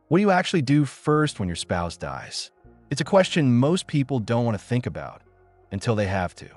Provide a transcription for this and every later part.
What do you actually do first when your spouse dies? It's a question most people don't want to think about until they have to.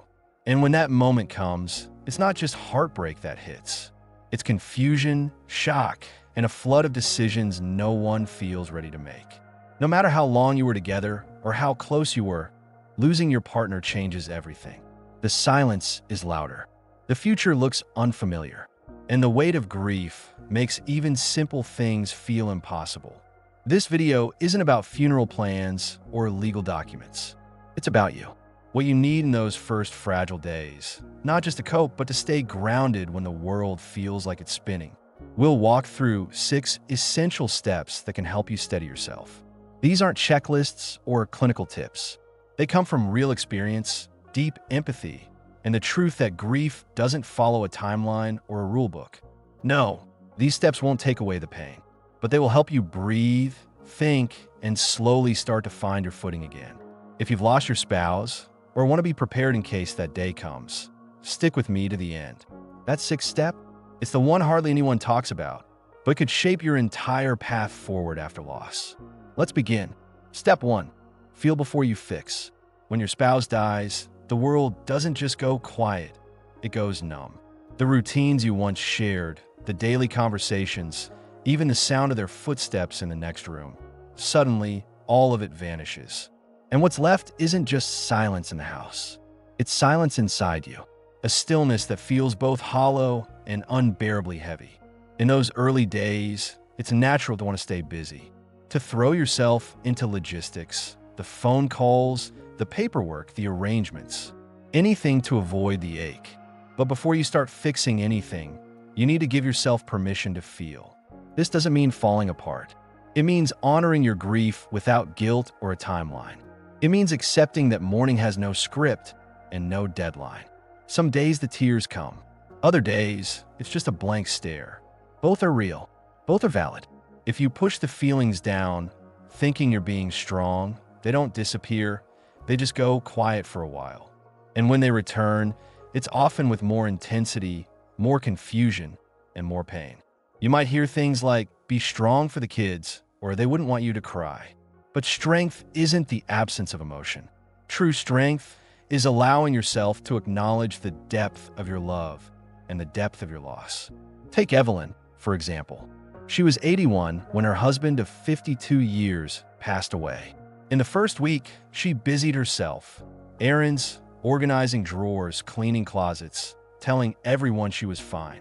And when that moment comes, it's not just heartbreak that hits. It's confusion, shock, and a flood of decisions no one feels ready to make. No matter how long you were together or how close you were, losing your partner changes everything. The silence is louder. The future looks unfamiliar. And the weight of grief makes even simple things feel impossible. This video isn't about funeral plans or legal documents. It's about you. What you need in those first fragile days, not just to cope, but to stay grounded when the world feels like it's spinning. We'll walk through 6 essential steps that can help you steady yourself. These aren't checklists or clinical tips. They come from real experience, deep empathy, and the truth that grief doesn't follow a timeline or a rule book. No, these steps won't take away the pain, but they will help you breathe, think, and slowly start to find your footing again. If you've lost your spouse or want to be prepared in case that day comes, stick with me to the end. That 6th step, it's the one hardly anyone talks about, but could shape your entire path forward after loss. Let's begin. Step 1. Feel before you fix. When your spouse dies, the world doesn't just go quiet, it goes numb. The routines you once shared, the daily conversations, even the sound of their footsteps in the next room, suddenly all of it vanishes. And what's left isn't just silence in the house. It's silence inside you, a stillness that feels both hollow and unbearably heavy. In those early days, it's natural to want to stay busy, to throw yourself into logistics, the phone calls, the paperwork, the arrangements, anything to avoid the ache. But before you start fixing anything, you need to give yourself permission to feel. This doesn't mean falling apart. It means honoring your grief without guilt or a timeline. It means accepting that mourning has no script and no deadline. Some days the tears come. Other days, it's just a blank stare. Both are real. Both are valid. If you push the feelings down, thinking you're being strong, they don't disappear. They just go quiet for a while. And when they return, it's often with more intensity, more confusion, and more pain. You might hear things like, "Be strong for the kids," or "They wouldn't want you to cry." But strength isn't the absence of emotion. True strength is allowing yourself to acknowledge the depth of your love and the depth of your loss. Take Evelyn, for example. She was 81 when her husband of 52 years passed away. In the first week, she busied herself. Errands, organizing drawers, cleaning closets, telling everyone she was fine.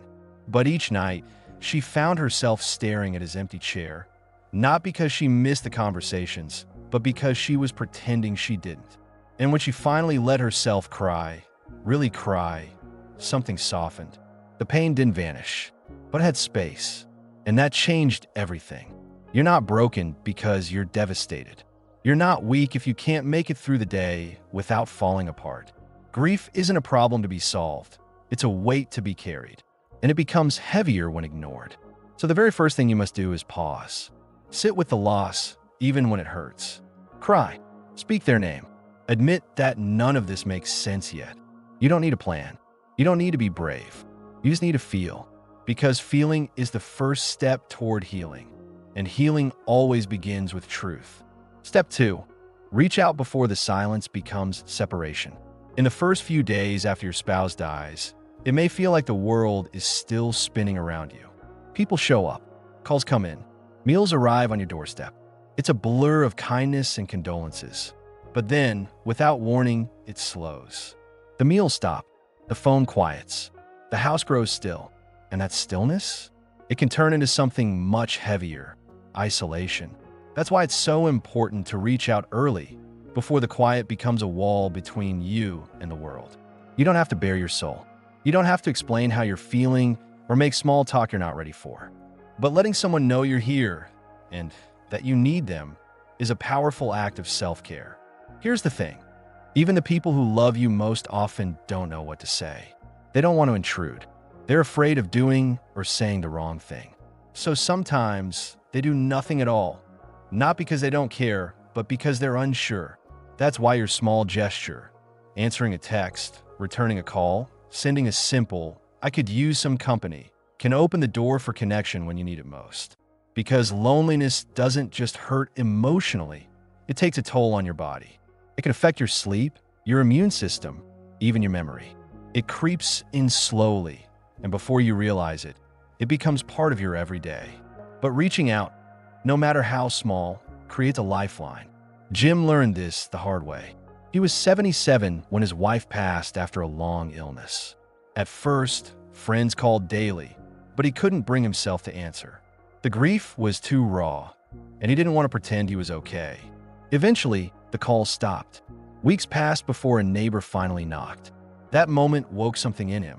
But each night, she found herself staring at his empty chair, not because she missed the conversations, but because she was pretending she didn't. And when she finally let herself cry, really cry, something softened. The pain didn't vanish, but it had space. And that changed everything. You're not broken because you're devastated. You're not weak if you can't make it through the day without falling apart. Grief isn't a problem to be solved. It's a weight to be carried. And it becomes heavier when ignored. So the very first thing you must do is pause. Sit with the loss, even when it hurts. Cry. Speak their name. Admit that none of this makes sense yet. You don't need a plan. You don't need to be brave. You just need to feel. Because feeling is the first step toward healing. And healing always begins with truth. Step 2. Reach out before the silence becomes separation. In the first few days after your spouse dies, it may feel like the world is still spinning around you. People show up. Calls come in. Meals arrive on your doorstep. It's a blur of kindness and condolences. But then, without warning, it slows. The meals stop. The phone quiets. The house grows still. And that stillness? It can turn into something much heavier. Isolation. That's why it's so important to reach out early, before the quiet becomes a wall between you and the world. You don't have to bare your soul. You don't have to explain how you're feeling or make small talk you're not ready for. But letting someone know you're here and that you need them is a powerful act of self-care. Here's the thing. Even the people who love you most often don't know what to say. They don't want to intrude. They're afraid of doing or saying the wrong thing. So sometimes they do nothing at all. Not because they don't care, but because they're unsure. That's why your small gesture, answering a text, returning a call, sending a simple, "I could use some company," can open the door for connection when you need it most. Because loneliness doesn't just hurt emotionally, it takes a toll on your body. It can affect your sleep, your immune system, even your memory. It creeps in slowly, and before you realize it, it becomes part of your everyday. But reaching out, no matter how small, creates a lifeline. Jim learned this the hard way. He was 77 when his wife passed after a long illness. At first, friends called daily, but he couldn't bring himself to answer. The grief was too raw, and he didn't want to pretend he was okay. Eventually, the calls stopped. Weeks passed before a neighbor finally knocked. That moment woke something in him.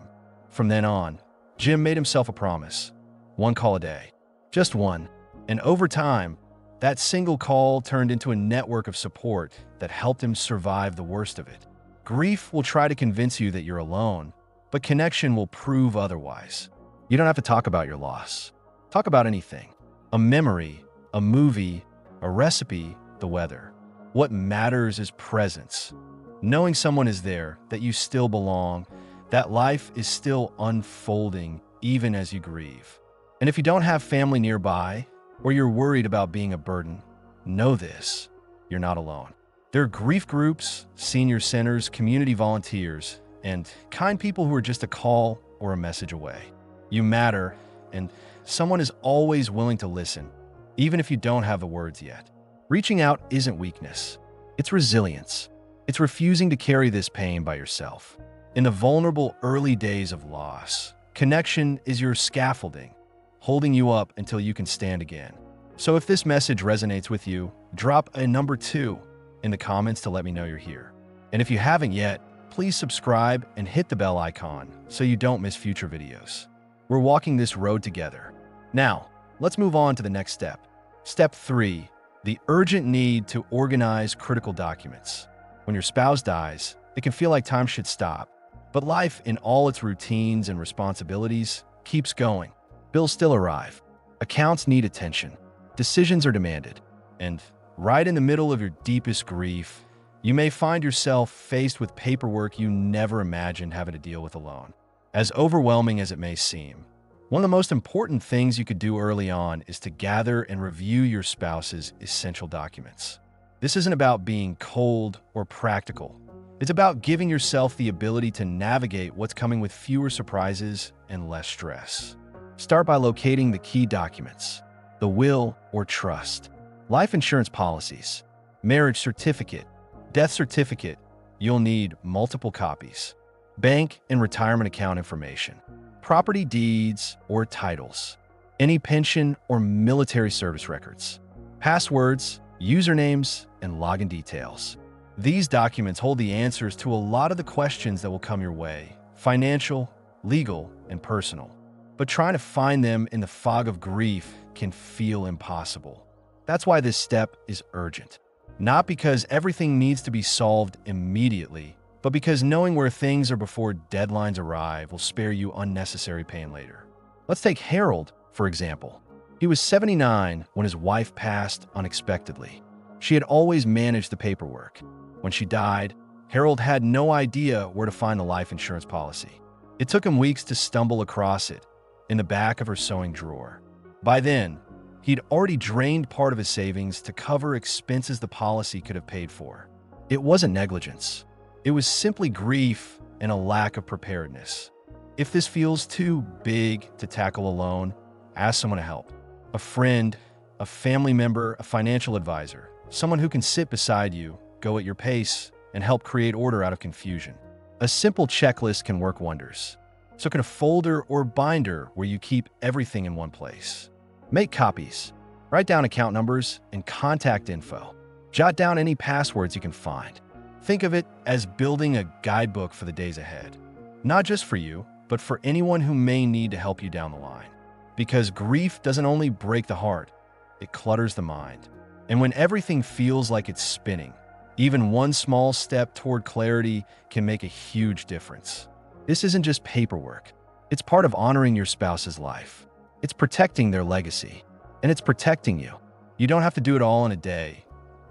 From then on, Jim made himself a promise. One call a day. Just one. And over time, that single call turned into a network of support that helped him survive the worst of it. Grief will try to convince you that you're alone, but connection will prove otherwise. You don't have to talk about your loss. Talk about anything. A memory, a movie, a recipe, the weather. What matters is presence. Knowing someone is there, that you still belong, that life is still unfolding even as you grieve. And if you don't have family nearby, or you're worried about being a burden, know this: you're not alone. There are grief groups, senior centers, community volunteers, and kind people who are just a call or a message away. You matter, and someone is always willing to listen, even if you don't have the words yet. Reaching out isn't weakness. It's resilience. It's refusing to carry this pain by yourself. In the vulnerable early days of loss, connection is your scaffolding, holding you up until you can stand again. So if this message resonates with you, drop a number 2 in the comments to let me know you're here. And if you haven't yet, please subscribe and hit the bell icon so you don't miss future videos. We're walking this road together. Now, let's move on to the next step. Step 3, the urgent need to organize critical documents. When your spouse dies, it can feel like time should stop, but life in all its routines and responsibilities keeps going. Bills still arrive. Accounts need attention. Decisions are demanded. And right in the middle of your deepest grief, you may find yourself faced with paperwork you never imagined having to deal with alone. As overwhelming as it may seem, one of the most important things you could do early on is to gather and review your spouse's essential documents. This isn't about being cold or practical. It's about giving yourself the ability to navigate what's coming with fewer surprises and less stress. Start by locating the key documents: the will or trust, life insurance policies, marriage certificate, death certificate. You'll need multiple copies. Bank and retirement account information, property deeds or titles, any pension or military service records, passwords, usernames, and login details. These documents hold the answers to a lot of the questions that will come your way: financial, legal, and personal. But trying to find them in the fog of grief can feel impossible. That's why this step is urgent. Not because everything needs to be solved immediately, but because knowing where things are before deadlines arrive will spare you unnecessary pain later. Let's take Harold, for example. He was 79 when his wife passed unexpectedly. She had always managed the paperwork. When she died, Harold had no idea where to find the life insurance policy. It took him weeks to stumble across it in the back of her sewing drawer. By then, he'd already drained part of his savings to cover expenses the policy could have paid for. It wasn't negligence. It was simply grief and a lack of preparedness. If this feels too big to tackle alone, ask someone to help. A friend, a family member, a financial advisor, someone who can sit beside you, go at your pace, and help create order out of confusion. A simple checklist can work wonders. So can a folder or binder where you keep everything in one place. Make copies. Write down account numbers and contact info. Jot down any passwords you can find. Think of it as building a guidebook for the days ahead. Not just for you, but for anyone who may need to help you down the line. Because grief doesn't only break the heart, it clutters the mind. And when everything feels like it's spinning, even one small step toward clarity can make a huge difference. This isn't just paperwork. It's part of honoring your spouse's life. It's protecting their legacy. And it's protecting you. You don't have to do it all in a day,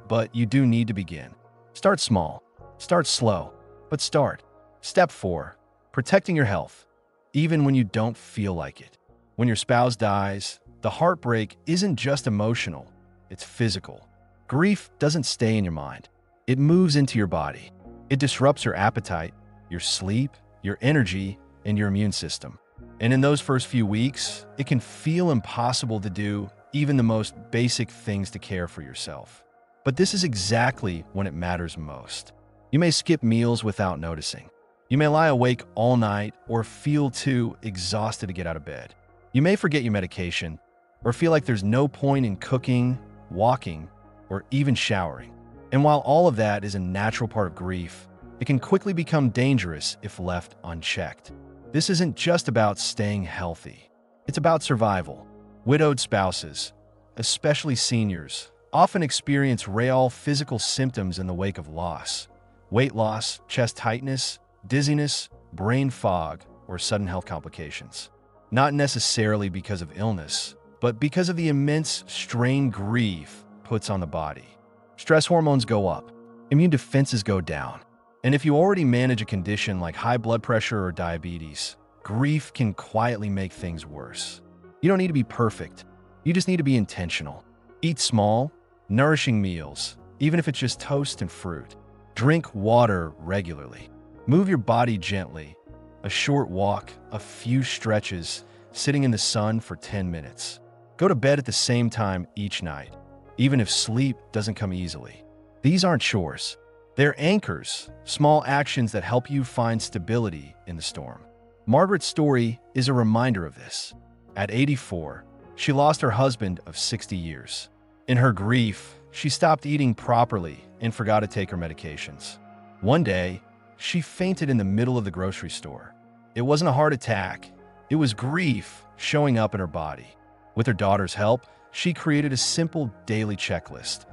but you do need to begin. Start small. Start slow, but start. Step 4, protecting your health, even when you don't feel like it. When your spouse dies, The heartbreak isn't just emotional, it's physical. Grief doesn't stay in your mind. It moves into your body. It disrupts your appetite, your sleep, your energy, and your immune system. And in those first few weeks, it can feel impossible to do even the most basic things to care for yourself. But this is exactly when it matters most. You may skip meals without noticing. You may lie awake all night or feel too exhausted to get out of bed. You may forget your medication or feel like there's no point in cooking, walking, or even showering. And while all of that is a natural part of grief, it can quickly become dangerous if left unchecked. This isn't just about staying healthy. It's about survival. Widowed spouses, especially seniors, often experience real physical symptoms in the wake of loss. Weight loss, chest tightness, dizziness, brain fog, or sudden health complications. Not necessarily because of illness, but because of the immense strain grief puts on the body. Stress hormones go up, immune defenses go down, and if you already manage a condition like high blood pressure or diabetes, grief can quietly make things worse. You don't need to be perfect. You just need to be intentional. Eat small, nourishing meals, even if it's just toast and fruit. Drink water regularly. Move your body gently. A short walk, a few stretches, sitting in the sun for 10 minutes. Go to bed at the same time each night, even if sleep doesn't come easily. These aren't chores. They're anchors, small actions that help you find stability in the storm. Margaret's story is a reminder of this. At 84, she lost her husband of 60 years. In her grief, she stopped eating properly and forgot to take her medications. One day, she fainted in the middle of the grocery store. It wasn't a heart attack. It was grief showing up in her body. With her daughter's help, she created a simple daily checklist: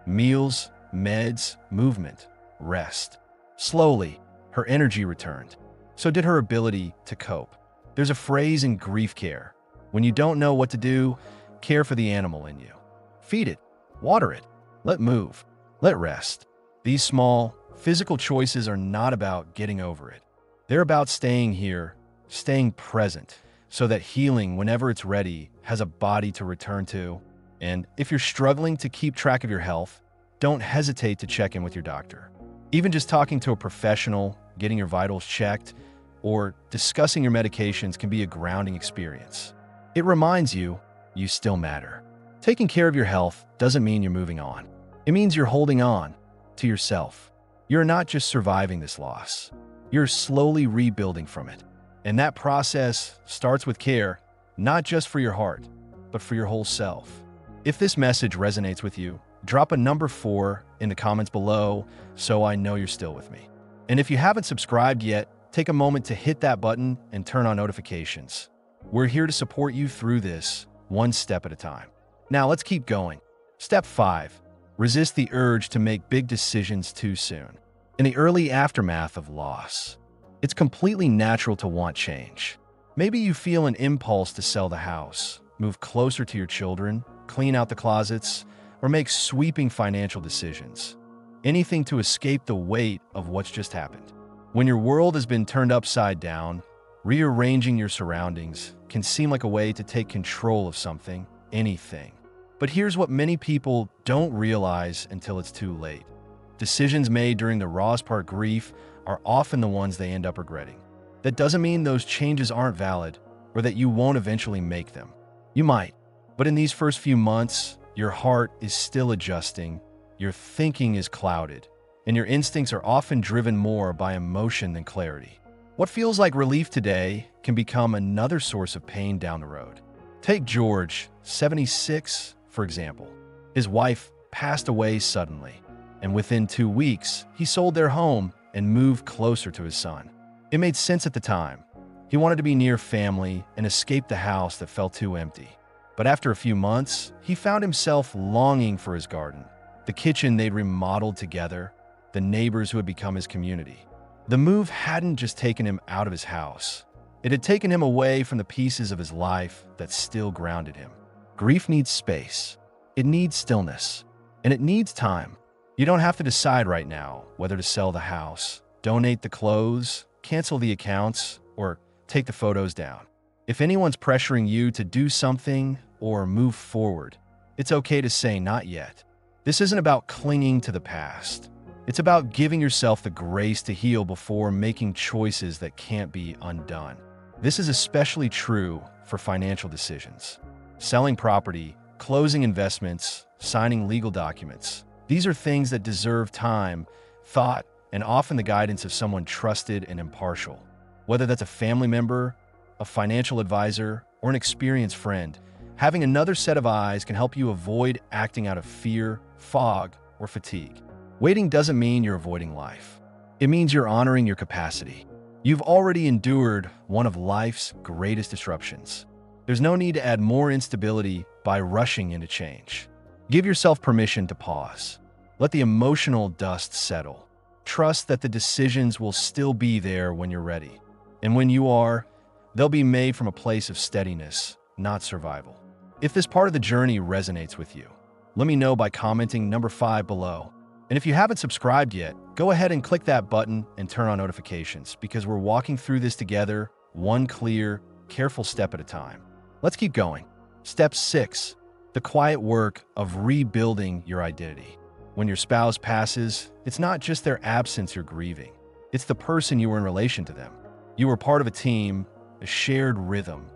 meals, meds, movement, rest. Slowly, her energy returned. So did her ability to cope. There's a phrase in grief care: when you don't know what to do, care for the animal in you. Feed it, water it, let move, let rest. These small, physical choices are not about getting over it. They're about staying here, staying present, so that healing, whenever it's ready, has a body to return to. And if you're struggling to keep track of your health, don't hesitate to check in with your doctor. Even just talking to a professional, getting your vitals checked, or discussing your medications can be a grounding experience. It reminds you still matter. Taking care of your health doesn't mean you're moving on. It means you're holding on to yourself. You're not just surviving this loss. You're slowly rebuilding from it. And that process starts with care, not just for your heart, but for your whole self. If this message resonates with you, drop a number 4 in the comments below so I know you're still with me. And if you haven't subscribed yet, take a moment to hit that button and turn on notifications. We're here to support you through this, one step at a time. Now let's keep going. Step 5. Resist the urge to make big decisions too soon. In the early aftermath of loss, it's completely natural to want change. Maybe you feel an impulse to sell the house, move closer to your children, clean out the closets, or make sweeping financial decisions. Anything to escape the weight of what's just happened. When your world has been turned upside down, rearranging your surroundings can seem like a way to take control of something, anything. But here's what many people don't realize until it's too late. Decisions made during the rawest part grief are often the ones they end up regretting. That doesn't mean those changes aren't valid or that you won't eventually make them. You might, but in these first few months, your heart is still adjusting, your thinking is clouded, and your instincts are often driven more by emotion than clarity. What feels like relief today can become another source of pain down the road. Take George, 76, for example. His wife passed away suddenly, and within 2 weeks, he sold their home and moved closer to his son. It made sense at the time. He wanted to be near family and escape the house that felt too empty. But after a few months, he found himself longing for his garden, the kitchen they'd remodeled together, the neighbors who had become his community. The move hadn't just taken him out of his house. It had taken him away from the pieces of his life that still grounded him. Grief needs space. It needs stillness. And it needs time. You don't have to decide right now whether to sell the house, donate the clothes, cancel the accounts, or take the photos down. If anyone's pressuring you to do something, or move forward, it's okay to say not yet. This isn't about clinging to the past. It's about giving yourself the grace to heal before making choices that can't be undone. This is especially true for financial decisions. Selling property, closing investments, signing legal documents. These are things that deserve time, thought, and often the guidance of someone trusted and impartial. Whether that's a family member, a financial advisor, or an experienced friend, having another set of eyes can help you avoid acting out of fear, fog, or fatigue. Waiting doesn't mean you're avoiding life. It means you're honoring your capacity. You've already endured one of life's greatest disruptions. There's no need to add more instability by rushing into change. Give yourself permission to pause. Let the emotional dust settle. Trust that the decisions will still be there when you're ready. And when you are, they'll be made from a place of steadiness, not survival. If this part of the journey resonates with you, let me know by commenting number 5 below. And if you haven't subscribed yet, go ahead and click that button and turn on notifications because we're walking through this together, one clear, careful step at a time. Let's keep going. Step 6, the quiet work of rebuilding your identity. When your spouse passes, it's not just their absence you're grieving. It's the person you were in relation to them. You were part of a team, a shared rhythm,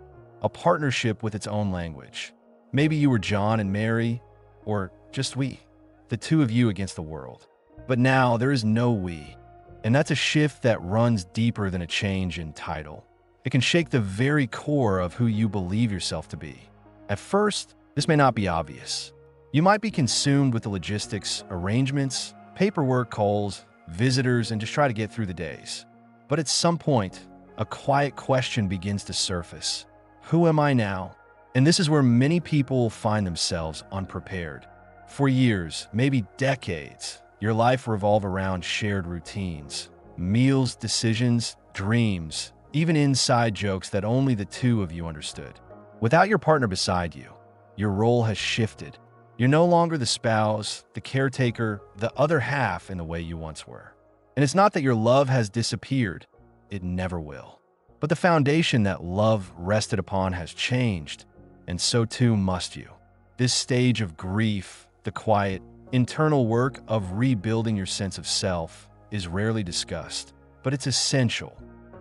a partnership with its own language. Maybe you were John and Mary, or just we, the two of you against the world. But now there is no we, and that's a shift that runs deeper than a change in title. It can shake the very core of who you believe yourself to be. At first, this may not be obvious. You might be consumed with the logistics, arrangements, paperwork, calls, visitors, and just try to get through the days. But at some point, a quiet question begins to surface. Who am I now? And this is where many people find themselves unprepared. For years, maybe decades, your life revolved around shared routines, meals, decisions, dreams, even inside jokes that only the two of you understood. Without your partner beside you, your role has shifted. You're no longer the spouse, the caretaker, the other half in the way you once were. And it's not that your love has disappeared. It never will. But the foundation that love rested upon has changed, and so too must you. This stage of grief, the quiet, internal work of rebuilding your sense of self, is rarely discussed, but it's essential.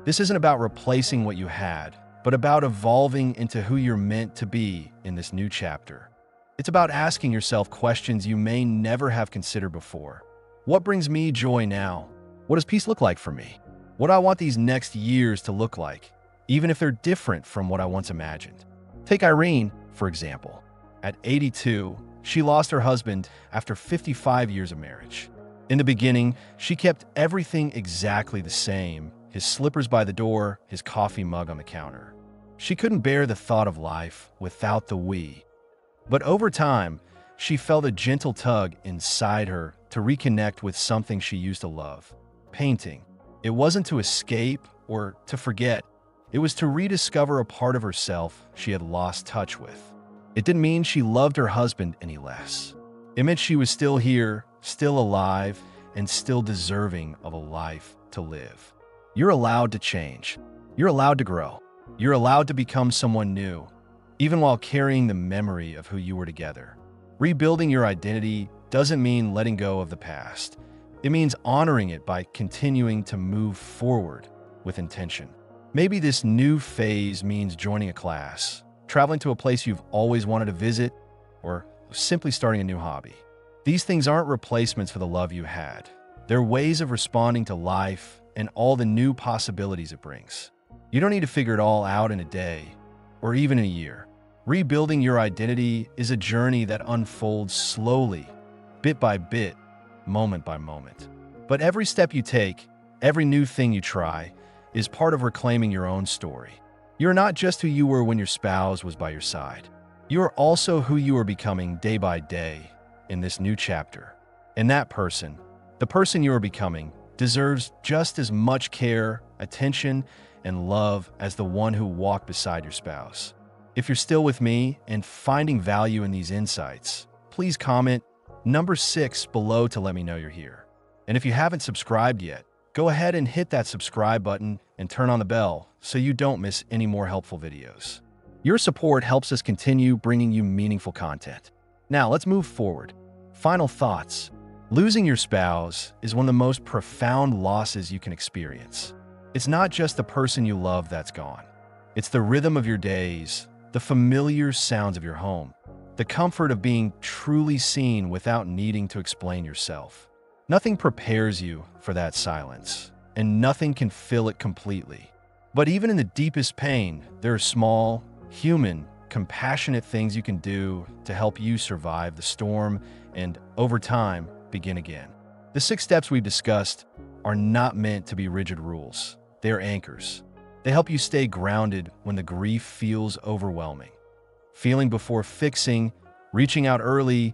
This isn't about replacing what you had, but about evolving into who you're meant to be in this new chapter. It's about asking yourself questions you may never have considered before. What brings me joy now? What does peace look like for me? What do I want these next years to look like, even if they're different from what I once imagined? Take Irene, for example. At 82, she lost her husband after 55 years of marriage. In the beginning, she kept everything exactly the same, his slippers by the door, his coffee mug on the counter. She couldn't bear the thought of life without the we. But over time, she felt a gentle tug inside her to reconnect with something she used to love, painting. It wasn't to escape or to forget. It was to rediscover a part of herself she had lost touch with. It didn't mean she loved her husband any less. It meant she was still here, still alive, and still deserving of a life to live. You're allowed to change. You're allowed to grow. You're allowed to become someone new, even while carrying the memory of who you were together. Rebuilding your identity doesn't mean letting go of the past. It means honoring it by continuing to move forward with intention. Maybe this new phase means joining a class, traveling to a place you've always wanted to visit, or simply starting a new hobby. These things aren't replacements for the love you had. They're ways of responding to life and all the new possibilities it brings. You don't need to figure it all out in a day or even in a year. Rebuilding your identity is a journey that unfolds slowly, bit by bit, moment by moment. But every step you take, every new thing you try, is part of reclaiming your own story. You're not just who you were when your spouse was by your side. You are also who you are becoming day by day in this new chapter. And that person, the person you are becoming, deserves just as much care, attention, and love as the one who walked beside your spouse. If you're still with me and finding value in these insights, please comment number 6 below to let me know you're here. And if you haven't subscribed yet, go ahead and hit that subscribe button and turn on the bell so you don't miss any more helpful videos. Your support helps us continue bringing you meaningful content. Now, let's move forward. Final thoughts. Losing your spouse is one of the most profound losses you can experience. It's not just the person you love that's gone. It's the rhythm of your days, the familiar sounds of your home, the comfort of being truly seen without needing to explain yourself. Nothing prepares you for that silence, and nothing can fill it completely. But even in the deepest pain, there are small, human, compassionate things you can do to help you survive the storm and, over time, begin again. The 6 steps we've discussed are not meant to be rigid rules. They are anchors. They help you stay grounded when the grief feels overwhelming. Feeling before fixing, reaching out early,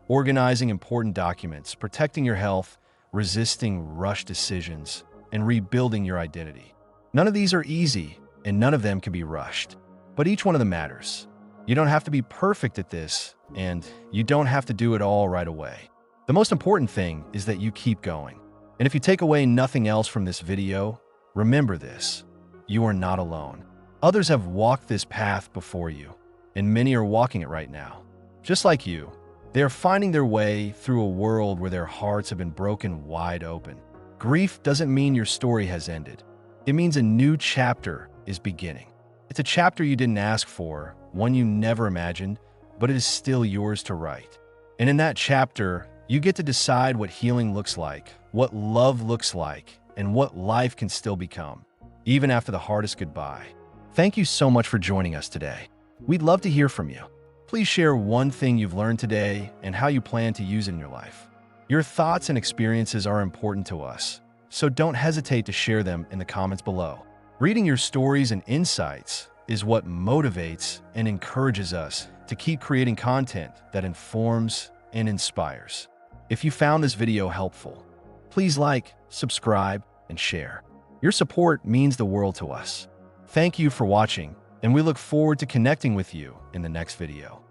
organizing important documents, protecting your health, resisting rush decisions, and rebuilding your identity. None of these are easy, and none of them can be rushed. But each one of them matters. You don't have to be perfect at this, and you don't have to do it all right away. The most important thing is that you keep going. And if you take away nothing else from this video, remember this: you are not alone. Others have walked this path before you, and many are walking it right now. Just like you, they are finding their way through a world where their hearts have been broken wide open. Grief doesn't mean your story has ended. It means a new chapter is beginning. It's a chapter you didn't ask for, one you never imagined, but it is still yours to write. And in that chapter, you get to decide what healing looks like, what love looks like, and what life can still become, even after the hardest goodbye. Thank you so much for joining us today. We'd love to hear from you. Please share one thing you've learned today and how you plan to use it in your life. Your thoughts and experiences are important to us, so don't hesitate to share them in the comments below. Reading your stories and insights is what motivates and encourages us to keep creating content that informs and inspires. If you found this video helpful, please like, subscribe, and share. Your support means the world to us. Thank you for watching, and we look forward to connecting with you in the next video.